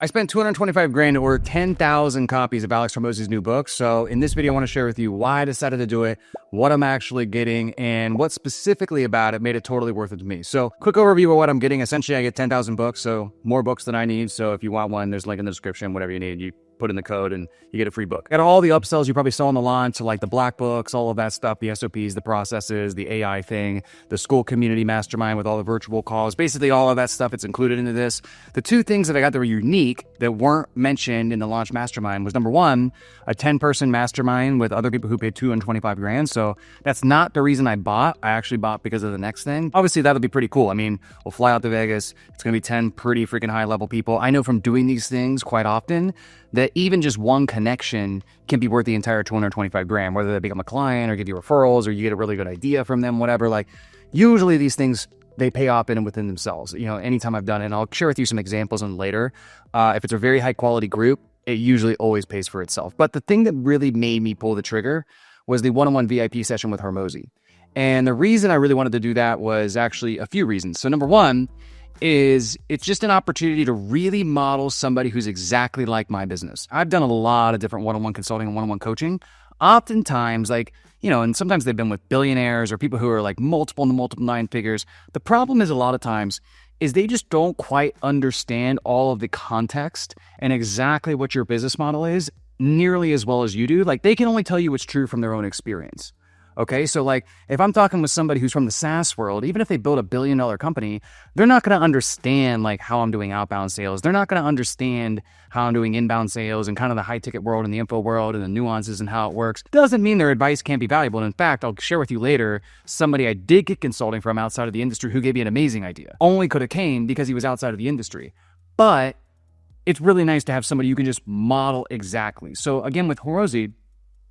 I spent 225 grand to order 10,000 copies of Alex Hormozi's new book. So in this video, I want to share with you why I decided to do it, what I'm actually getting, and what specifically about it made it totally worth it to me. So quick overview of what I'm getting. Essentially, I get 10,000 books, so more books than I need. So if you want one, there's a link in the description, whatever you need. You put in the code and you get a free book. Got all the upsells you probably saw on the launch, so like the black books, all of that stuff, the SOPs, the processes, the AI thing, the school community mastermind with all the virtual calls, basically all of that stuff. It's included into this. The two things that I got that were unique that weren't mentioned in the launch mastermind was number one, a 10-person mastermind with other people who paid 225 grand. So that's not the reason I bought. I actually bought because of the next thing. Obviously, that'll be pretty cool. I mean, we'll fly out to Vegas. It's going to be 10 pretty freaking high level people. I know from doing these things quite often that even just one connection can be worth the entire 225 grand, whether they become a client or give you referrals or you get a really good idea from them, whatever. Like usually these things, they pay off in and within themselves. You know, anytime I've done it, and I'll share with you some examples on later. If it's a very high quality group, it usually always pays for itself. But the thing that really made me pull the trigger was the one-on-one VIP session with Hormozi. And the reason I really wanted to do that was actually a few reasons. So number one is it's just an opportunity to really model somebody who's exactly like my business. I've done a lot of different one-on-one consulting and one-on-one coaching. Oftentimes, like, you know, and sometimes they've been with billionaires or people who are like multiple nine figures. The problem is a lot of times is they just don't quite understand all of the context and exactly what your business model is nearly as well as you do. Like they can only tell you what's true from their own experience. Okay, so like if I'm talking with somebody who's from the SaaS world, even if they build a $1 billion company, they're not going to understand like how I'm doing outbound sales. They're not going to understand how I'm doing inbound sales and kind of the high ticket world and the info world and the nuances and how it works. Doesn't mean their advice can't be valuable. And in fact, I'll share with you later somebody I did get consulting from outside of the industry who gave me an amazing idea. Only could have came because he was outside of the industry. But it's really nice to have somebody you can just model exactly. So again, with Hormozi,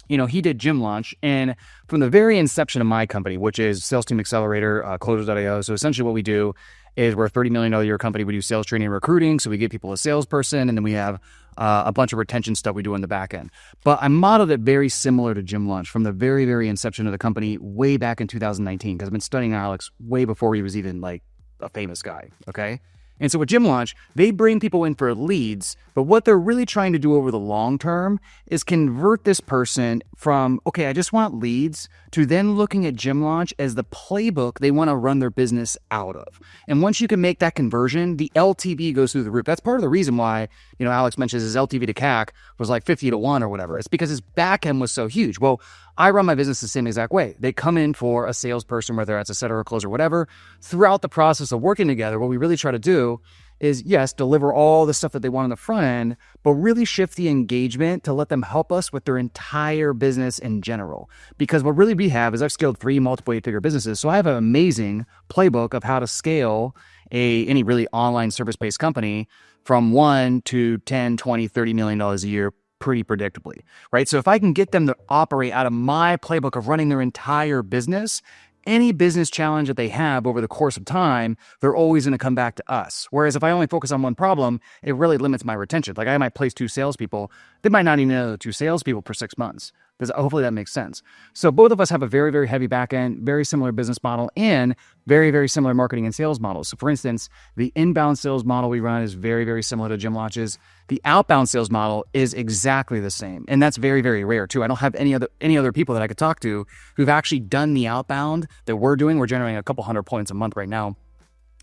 you know, he did gym launch, and from the very inception of my company, which is Sales Team Accelerator, Closers.io. So essentially what we do is we're a $30 million a year company. We do sales training and recruiting. So we give people a salesperson, and then we have a bunch of retention stuff we do in the back end. But I modeled it very similar to gym launch from the very, very inception of the company way back in 2019, because I've been studying Alex way before he was even like a famous guy, okay? And so with Gym Launch, they bring people in for leads, but what they're really trying to do over the long term is convert this person from, okay, I just want leads, to then looking at Gym Launch as the playbook they want to run their business out of. And once you can make that conversion, the LTV goes through the roof. That's part of the reason why, you know, Alex mentions his LTV to CAC was like 50 to 1 or whatever. It's because his back end was so huge. Well, I run my business the same exact way. They come in for a salesperson, whether that's a setter or closer, whatever. Throughout the process of working together, what we really try to do is, yes, deliver all the stuff that they want on the front end, but really shift the engagement to let them help us with their entire business in general. Because what really we have is I've scaled 3 multiple 8-figure businesses. So I have an amazing playbook of how to scale any really online service-based company from 1 to 10, 20, $30 million a year pretty predictably, right? So if I can get them to operate out of my playbook of running their entire business, any business challenge that they have over the course of time, they're always going to come back to us. Whereas if I only focus on one problem, it really limits my retention. Like I might place 2 salespeople, they might not even know 2 salespeople for 6 months. Hopefully that makes sense. So both of us have a very, very heavy back end, very similar business model, and very, very similar marketing and sales models. So for instance, the inbound sales model we run is very, very similar to Gym Launch's. The outbound sales model is exactly the same. And that's very, very rare too. I don't have any other people that I could talk to who've actually done the outbound that we're doing. We're generating a couple hundred points a month right now,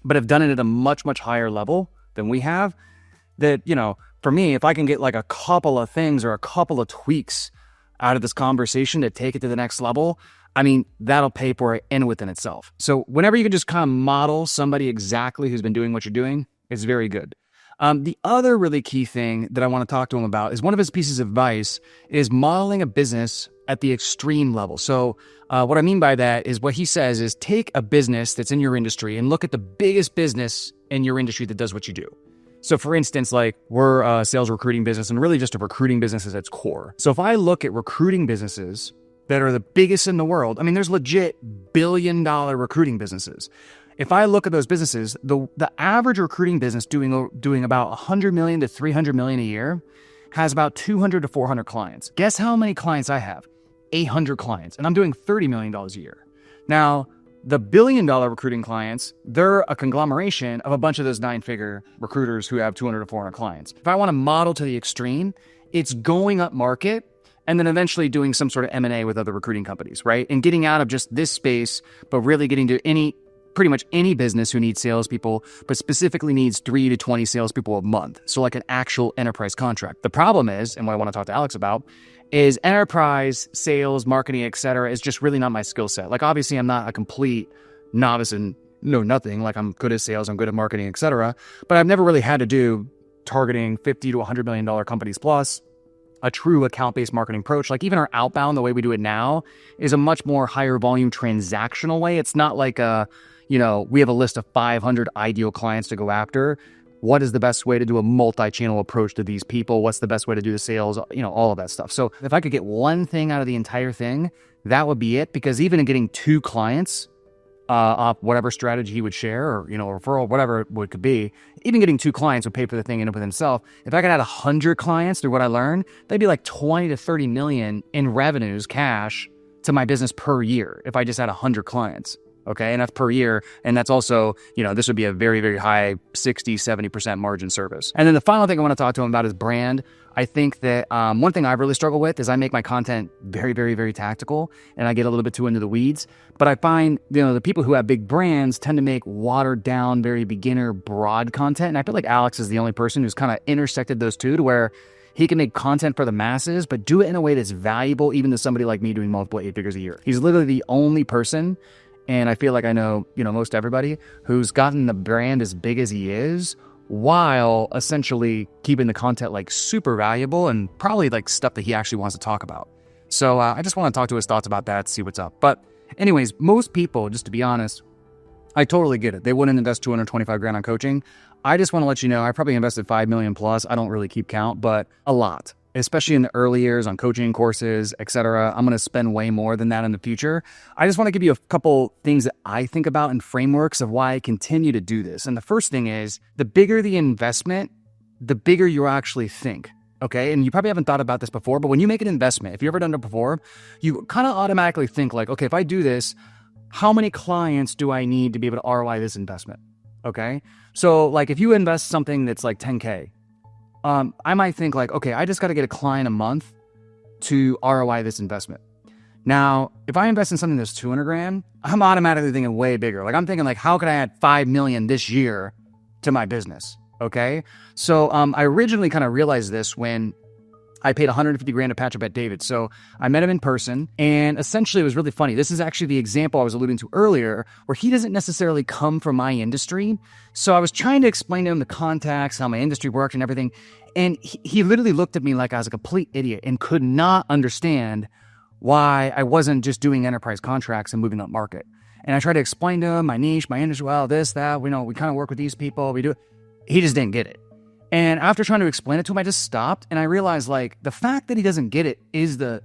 but have done it at a much, much higher level than we have. That, you know, for me, if I can get like a couple of things or a couple of tweaks out of this conversation to take it to the next level, I mean, that'll pay for it in within itself. So whenever you can just kind of model somebody exactly who's been doing what you're doing, it's very good. The other really key thing that I want to talk to him about is one of his pieces of advice is modeling a business at the extreme level. So what I mean by that is what he says is take a business that's in your industry and look at the biggest business in your industry that does what you do. So for instance, like we're a sales recruiting business and really just a recruiting business at its core. So if I look at recruiting businesses that are the biggest in the world, I mean, there's legit billion-dollar recruiting businesses. If I look at those businesses, the average recruiting business doing about 100 million to 300 million a year has about 200 to 400 clients. Guess how many clients I have? 800 clients, and I'm doing $30 million a year. Now, The billion-dollar recruiting clients, they're a conglomeration of a bunch of those 9-figure recruiters who have 200 to 400 clients. If I want to model to the extreme, it's going up market and then eventually doing some sort of M&A with other recruiting companies, right? And getting out of just this space, but really getting to pretty much any business who needs salespeople, but specifically needs 3 to 20 salespeople a month. So like an actual enterprise contract. The problem is, and what I want to talk to Alex about, is enterprise sales, marketing, etc. is just really not my skill set. Like obviously I'm not a complete novice and know nothing. Like I'm good at sales, I'm good at marketing, etc. But I've never really had to do targeting $50 to $100 million companies plus, a true account-based marketing approach. Like even our outbound, the way we do it now, is a much more higher volume transactional way. It's not like we have a list of 500 ideal clients to go after. What is the best way to do a multi-channel approach to these people? What's the best way to do the sales? All of that stuff. So if I could get one thing out of the entire thing, that would be it. Because even in getting 2 clients off whatever strategy he would share or, referral, whatever it could be, even getting 2 clients would pay for the thing and up with himself. If I could add 100 clients through what I learned, that'd be like 20 to 30 million in revenues, cash to my business per year. If I just had 100 clients. Okay. And that's per year. And that's also, this would be a very, very high 60, 70% margin service. And then the final thing I want to talk to him about is brand. I think that one thing I've really struggled with is I make my content very, very, very tactical and I get a little bit too into the weeds. But I find, the people who have big brands tend to make watered down, very beginner, broad content. And I feel like Alex is the only person who's kind of intersected those two to where he can make content for the masses, but do it in a way that's valuable even to somebody like me doing multiple 8 figures a year. He's literally the only person, and I feel like I know, most everybody who's gotten the brand as big as he is while essentially keeping the content like super valuable and probably like stuff that he actually wants to talk about. So I just want to talk to his thoughts about that, see what's up. But anyways, most people, just to be honest, I totally get it. They wouldn't invest 225 grand on coaching. I just want to let you know, I probably invested 5 million plus. I don't really keep count, but a lot. Especially in the early years on coaching courses, etc. I'm going to spend way more than that in the future. I just want to give you a couple things that I think about and frameworks of why I continue to do this. And the first thing is, the bigger the investment, the bigger you actually think. Okay. And you probably haven't thought about this before, but when you make an investment, if you've ever done it before, you kind of automatically think like, okay, if I do this, how many clients do I need to be able to ROI this investment? Okay. So like if you invest something that's like 10K, I might think like, okay, I just got to get a client a month to ROI this investment. Now, if I invest in something that's 200 grand, I'm automatically thinking way bigger. Like I'm thinking like, how could I add 5 million this year to my business? Okay. So, I originally kind of realized this when I paid 150 grand to patch up at David. So I met him in person and essentially it was really funny. This is actually the example I was alluding to earlier where he doesn't necessarily come from my industry. So I was trying to explain to him the contacts, how my industry worked and everything. And he literally looked at me like I was a complete idiot and could not understand why I wasn't just doing enterprise contracts and moving up market. And I tried to explain to him my niche, my industry, well, this, that, we kind of work with these people. We do it. He just didn't get it. And after trying to explain it to him, I just stopped and I realized like the fact that he doesn't get it is the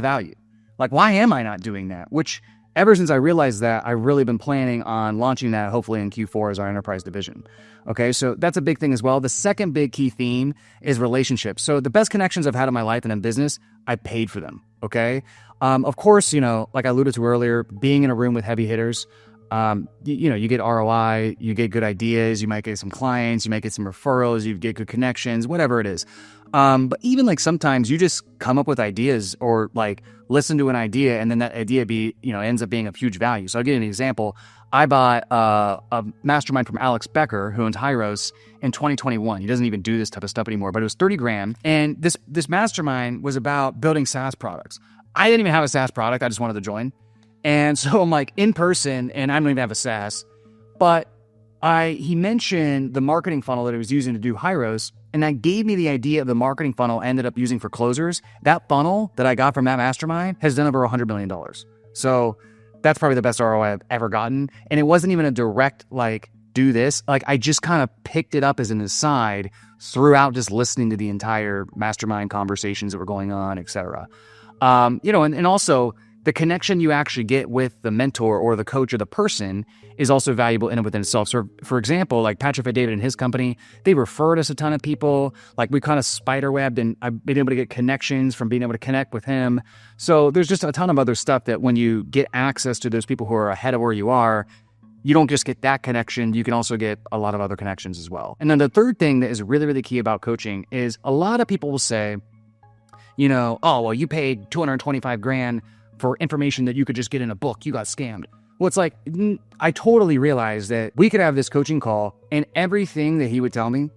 value. Like, why am I not doing that? Which ever since I realized that, I've really been planning on launching that hopefully in Q4 as our enterprise division. Okay, so that's a big thing as well. The second big key theme is relationships. So the best connections I've had in my life and in business, I paid for them. Okay. Of course, like I alluded to earlier, being in a room with heavy hitters, you get ROI, you get good ideas, you might get some clients, you might get some referrals, you get good connections, whatever it is. But even like sometimes you just come up with ideas or like listen to an idea and then that idea ends up being of huge value. So I'll give you an example. I bought a mastermind from Alex Becker, who owns Hyros, in 2021. He doesn't even do this type of stuff anymore, but it was 30 grand. And this mastermind was about building SaaS products. I didn't even have a SaaS product. I just wanted to join. And so I'm like in person and I don't even have a SaaS, but he mentioned the marketing funnel that he was using to do Hyros. And that gave me the idea of the marketing funnel I ended up using for closers. That funnel that I got from that mastermind has done over $100 million. So that's probably the best ROI I've ever gotten. And it wasn't even a direct, like, do this. Like, I just kind of picked it up as an aside throughout just listening to the entire mastermind conversations that were going on, et cetera. And also the connection you actually get with the mentor or the coach or the person is also valuable in and within itself. So for example, like Patrick Bet-David and his company, they referred us a ton of people. Like we kind of spiderwebbed, and I've been able to get connections from being able to connect with him. So there's just a ton of other stuff that when you get access to those people who are ahead of where you are, you don't just get that connection, you can also get a lot of other connections as well. And then the third thing that is really, really key about coaching is a lot of people will say, oh, well, you paid 225 grand for information that you could just get in a book. You got scammed. Well, it's like, I totally realized that we could have this coaching call and everything that he would tell me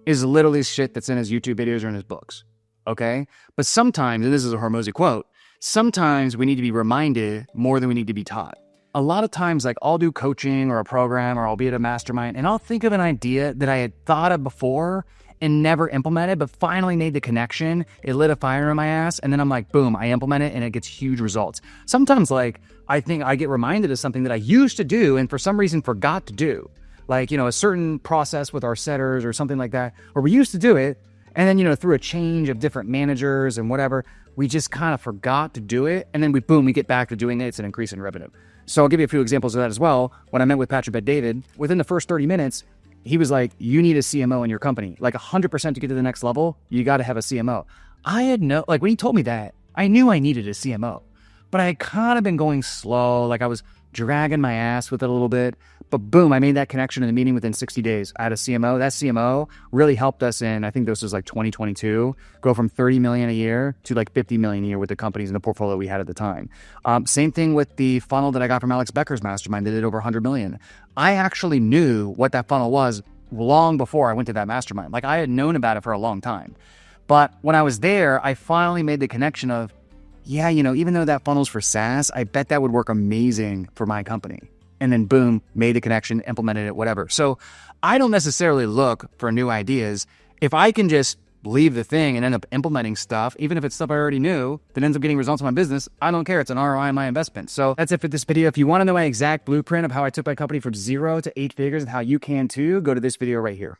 is literally shit that's in his YouTube videos or in his books. Okay? But sometimes, and this is a Hormozi quote, sometimes we need to be reminded more than we need to be taught. A lot of times, like I'll do coaching or a program or I'll be at a mastermind and I'll think of an idea that I had thought of before and never implemented, but finally made the connection. It lit a fire in my ass. And then I'm like, boom, I implement it and it gets huge results. Sometimes like, I think I get reminded of something that I used to do and for some reason forgot to do. Like, a certain process with our setters or something like that, where we used to do it. And then, through a change of different managers and whatever, we just kind of forgot to do it. And then we get back to doing it. It's an increase in revenue. So I'll give you a few examples of that as well. When I met with Patrick Bet-David, within the first 30 minutes, he was like, you need a CMO in your company. Like 100% to get to the next level, you got to have a CMO. When he told me that, I knew I needed a CMO, but I had kind of been going slow. Like I was dragging my ass with it a little bit, but boom, I made that connection in the meeting within 60 days. I had a CMO. That CMO really helped us in, I think this was like 2022, go from 30 million a year to like 50 million a year with the companies in the portfolio we had at the time. Same thing with the funnel that I got from Alex Becker's mastermind that did over 100 million. I actually knew what that funnel was long before I went to that mastermind. Like I had known about it for a long time. But when I was there, I finally made the connection of, yeah, even though that funnel's for SaaS, I bet that would work amazing for my company. And then boom, made the connection, implemented it, whatever. So I don't necessarily look for new ideas. If I can just leave the thing and end up implementing stuff, even if it's stuff I already knew, that ends up getting results in my business, I don't care. It's an ROI on my investment. So that's it for this video. If you want to know my exact blueprint of how I took my company from 0 to 8 figures and how you can too, go to this video right here.